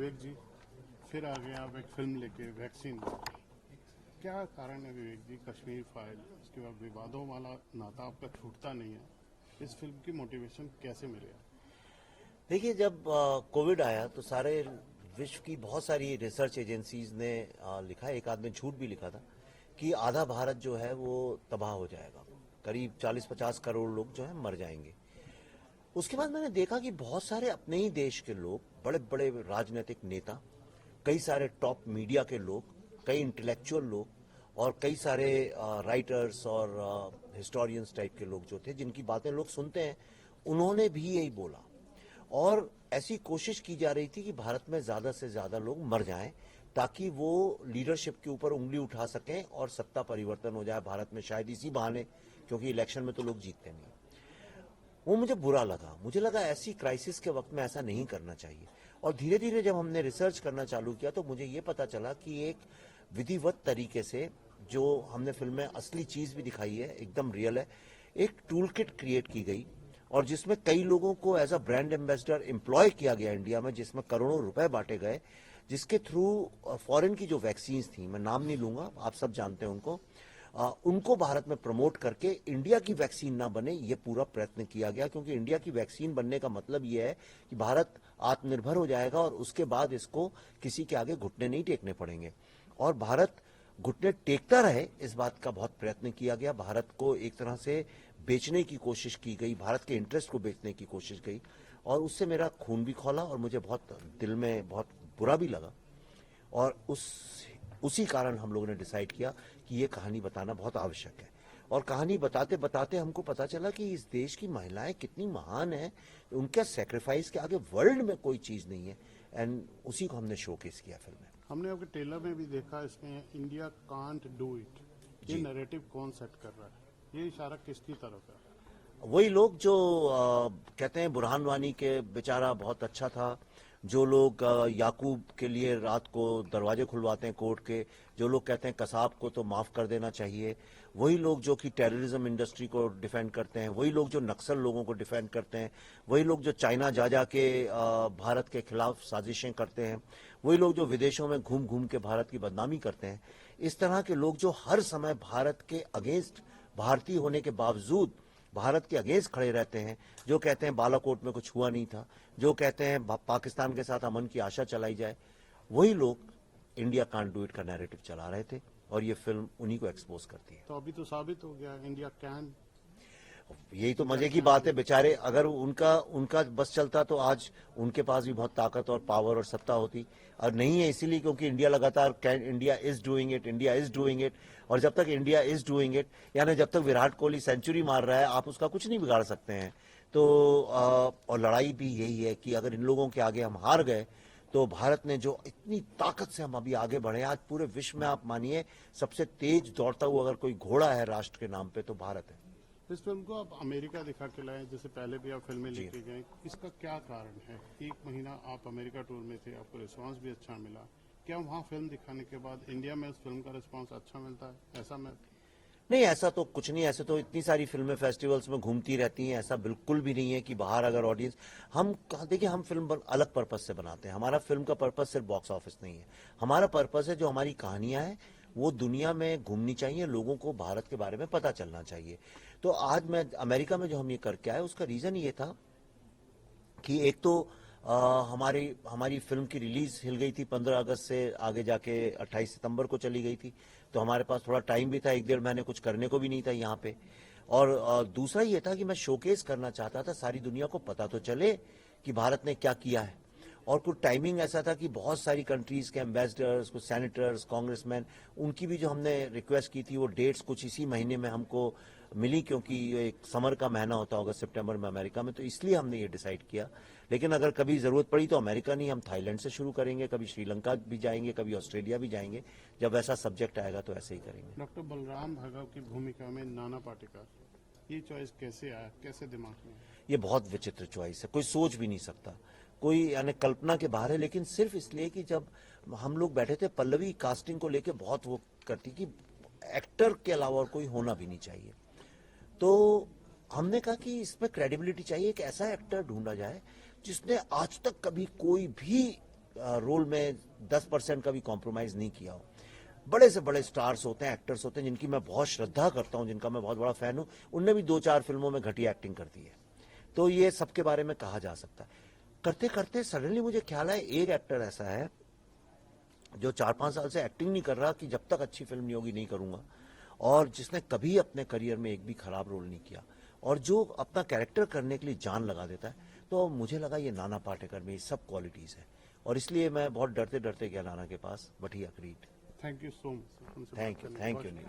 विवेक जी, फिर आ गए आप एक फिल्म लेके, वैक्सीन। क्या कारण है विवेक जी? कश्मीर फाइल, उसके बाद विवादों वाला नाता आपका छूटता नहीं है। इस फिल्म की मोटिवेशन कैसे मिले? देखिए, जब कोविड आया तो सारे विश्व की बहुत सारी रिसर्च एजेंसीज ने लिखा, एक आदमी झूठ भी लिखा था कि आधा भारत जो है वो तबाह हो जाएगा, करीब 40-50 करोड़ लोग जो है मर जाएंगे। उसके बाद मैंने देखा कि बहुत सारे अपने ही देश के लोग, बड़े बड़े राजनीतिक नेता, कई सारे टॉप मीडिया के लोग, कई इंटेलेक्चुअल लोग और कई सारे राइटर्स और हिस्टोरियंस टाइप के लोग जो थे, जिनकी बातें लोग सुनते हैं, उन्होंने भी यही बोला। और ऐसी कोशिश की जा रही थी कि भारत में ज्यादा से ज्यादा लोग मर जाएं ताकि वो लीडरशिप के ऊपर उंगली उठा सकें और सत्ता परिवर्तन हो जाए भारत में, शायद इसी बहाने, क्योंकि इलेक्शन में तो लोग जीतते नहीं। वो मुझे बुरा लगा, मुझे लगा ऐसी क्राइसिस के वक्त में ऐसा नहीं करना चाहिए। और धीरे धीरे जब हमने रिसर्च करना चालू किया तो मुझे ये पता चला कि एक विधिवत तरीके से, जो हमने फिल्म में असली चीज भी दिखाई है, एकदम रियल है, एक टूल किट क्रिएट की गई और जिसमें कई लोगों को as a brand ambassador employ किया गया इंडिया में, जिसमें करोड़ों रुपए बांटे गए, जिसके थ्रू फॉरेन की जो वैक्सीन थी, मैं नाम नहीं लूंगा, आप सब जानते हैं उनको, उनको भारत में प्रमोट करके इंडिया की वैक्सीन ना बने, ये पूरा प्रयत्न किया गया। क्योंकि इंडिया की वैक्सीन बनने का मतलब ये है कि भारत आत्मनिर्भर हो जाएगा और उसके बाद इसको किसी के आगे घुटने नहीं टेकने पड़ेंगे। और भारत घुटने टेकता रहे, इस बात का बहुत प्रयत्न किया गया। भारत को एक तरह से बेचने की कोशिश की गई, भारत के इंटरेस्ट को बेचने की कोशिश गई, और उससे मेरा खून भी खौला और मुझे बहुत दिल में बहुत बुरा भी लगा। और उसी कारण हम लोगों ने डिसाइड किया कि ये कहानी बताना बहुत आवश्यक है। और कहानी बताते बताते हमको पता चला कि इस देश की महिलाएं कितनी महान हैं, उनके सेक्रीफाइस के आगे वर्ल्ड में कोई चीज नहीं है। एंड उसी को हमने शोकेस किया फिल्म में। हमने आपके ट्रेलर में भी देखा, इसमें इंडिया कांट डू इट, ये नैरेटिव कौन सेट कर रहा है? ये इशारा किसकी तरफ है? वही लोग जो कहते हैं बुरहान वानी के बेचारा बहुत अच्छा था, जो लोग याकूब के लिए रात को दरवाजे खुलवाते हैं कोर्ट के, जो लोग कहते हैं कसाब को तो माफ कर देना चाहिए, वही लोग जो कि टेररिज्म इंडस्ट्री को डिफेंड करते हैं, वही लोग जो नक्सल लोगों को डिफेंड करते हैं, वही लोग जो चाइना जा के भारत के खिलाफ साजिशें करते हैं, वही लोग जो विदेशों में घूम घूम के भारत की बदनामी करते हैं, इस तरह के लोग जो हर समय भारत के अगेंस्ट, भारतीय होने के बावजूद भारत के अगेंस्ट खड़े रहते हैं, जो कहते हैं बालाकोट में कुछ हुआ नहीं था, जो कहते हैं पाकिस्तान के साथ अमन की आशा चलाई जाए, वही लोग इंडिया कांट डू इट का नैरेटिव चला रहे थे। और ये फिल्म उन्हीं को एक्सपोज करती है। तो अभी तो साबित हो गया, इंडिया कैन। यही तो मजे की बात है। बेचारे, अगर उनका उनका बस चलता तो आज उनके पास भी बहुत ताकत और पावर और सत्ता होती, और नहीं है, इसीलिए क्योंकि इंडिया लगातार India is doing it, India is doing it. और जब तक इंडिया इज डूइंग इट, यानी जब तक विराट कोहली सेंचुरी मार रहा है, आप उसका कुछ नहीं बिगाड़ सकते हैं। तो और लड़ाई भी यही है कि अगर इन लोगों के आगे हम हार गए तो भारत ने जो इतनी ताकत से हम अभी आगे बढ़े, आज पूरे विश्व में आप मानिए सबसे तेज दौड़ता हुआ अगर कोई घोड़ा है राष्ट्र के नाम पे तो भारत है। इस फिल्म को आप अमेरिका दिखा के लाए, जैसे पहले भी आप फिल्में लेके गए, इसका क्या कारण है? 1 महीना आप अमेरिका टूर में थे, आपको रिस्पांस भी अच्छा मिला। क्या वहाँ फिल्म दिखाने के बाद इंडिया में उस फिल्म का रिस्पांस अच्छा मिलता है? ऐसा मैं नहीं, ऐसा तो कुछ नहीं। ऐसे तो इतनी सारी फिल्में फेस्टिवल्स में घूमती रहती हैं, ऐसा बिल्कुल भी नहीं है कि बाहर अगर ऑडियंस, हम देखिए, हम फिल्म अलग पर्पज से बनाते हैं। हमारा फिल्म का पर्पज सिर्फ बॉक्स ऑफिस नहीं है, हमारा पर्पज है जो हमारी कहानियां हैं वो दुनिया में घूमनी चाहिए, लोगों को भारत के बारे में पता चलना चाहिए। तो आज मैं अमेरिका में जो हम ये करके आए, उसका रीजन ये था कि एक तो हमारी हमारी फिल्म की रिलीज हिल गई थी, 15 अगस्त से आगे जाके 28 सितंबर को चली गई थी। तो हमारे पास थोड़ा टाइम भी था, 1-1.5 महीने कुछ करने को भी नहीं था यहाँ पे। और दूसरा ये था कि मैं शोकेस करना चाहता था, सारी दुनिया को पता तो चले कि भारत ने क्या किया है। और कुछ टाइमिंग ऐसा था कि बहुत सारी कंट्रीज के एम्बेसडर्स, कुछ सेनेटर्स, कांग्रेसमैन, उनकी भी जो हमने रिक्वेस्ट की थी वो डेट्स कुछ इसी महीने में हमको मिली, क्योंकि एक समर का महीना होता होगा सितंबर में अमेरिका में, तो इसलिए हमने ये डिसाइड किया। लेकिन अगर कभी जरूरत पड़ी तो अमेरिका नहीं, हम थाईलैंड से शुरू करेंगे, कभी श्रीलंका भी जाएंगे, कभी ऑस्ट्रेलिया भी जाएंगे। जब ऐसा सब्जेक्ट आएगा तो ऐसे ही करेंगे। डॉक्टर बलराम भार्गव की भूमिका में नाना पाटेकर, ये चॉइस कैसे आया, कैसे दिमाग में? ये बहुत विचित्र चॉइस है, कोई सोच भी नहीं सकता, कोई यानी कल्पना के बाहर है। लेकिन सिर्फ इसलिए कि जब हम लोग बैठे थे, पल्लवी कास्टिंग को लेके बहुत वो करती कि एक्टर के अलावा और कोई होना भी नहीं चाहिए। तो हमने कहा कि इसमें क्रेडिबिलिटी चाहिए, एक ऐसा एक्टर ढूंढा जाए जिसने आज तक कभी कोई भी रोल में 10% का भी कॉम्प्रोमाइज नहीं किया हो। बड़े से बड़े स्टार्स होते हैं, एक्टर्स होते हैं जिनकी मैं बहुत श्रद्धा करता हूं, जिनका मैं बहुत बड़ा फैन हूं, उनने भी 2-4 फिल्मों में घटिया एक्टिंग कर दी है। तो ये सबके बारे में कहा जा सकता है। करते करते सडनली मुझे ख्याल है एक एक्टर ऐसा है जो 4-5 साल से एक्टिंग नहीं कर रहा कि जब तक अच्छी फिल्म नहीं होगी नहीं करूंगा, और जिसने कभी अपने करियर में एक भी खराब रोल नहीं किया और जो अपना कैरेक्टर करने के लिए जान लगा देता है। तो मुझे लगा ये नाना पाटेकर में ये सब क्वालिटीज है, और इसलिए मैं बहुत डरते डरते गया नाना के पास, but he agreed. Thank you so much. Thank you.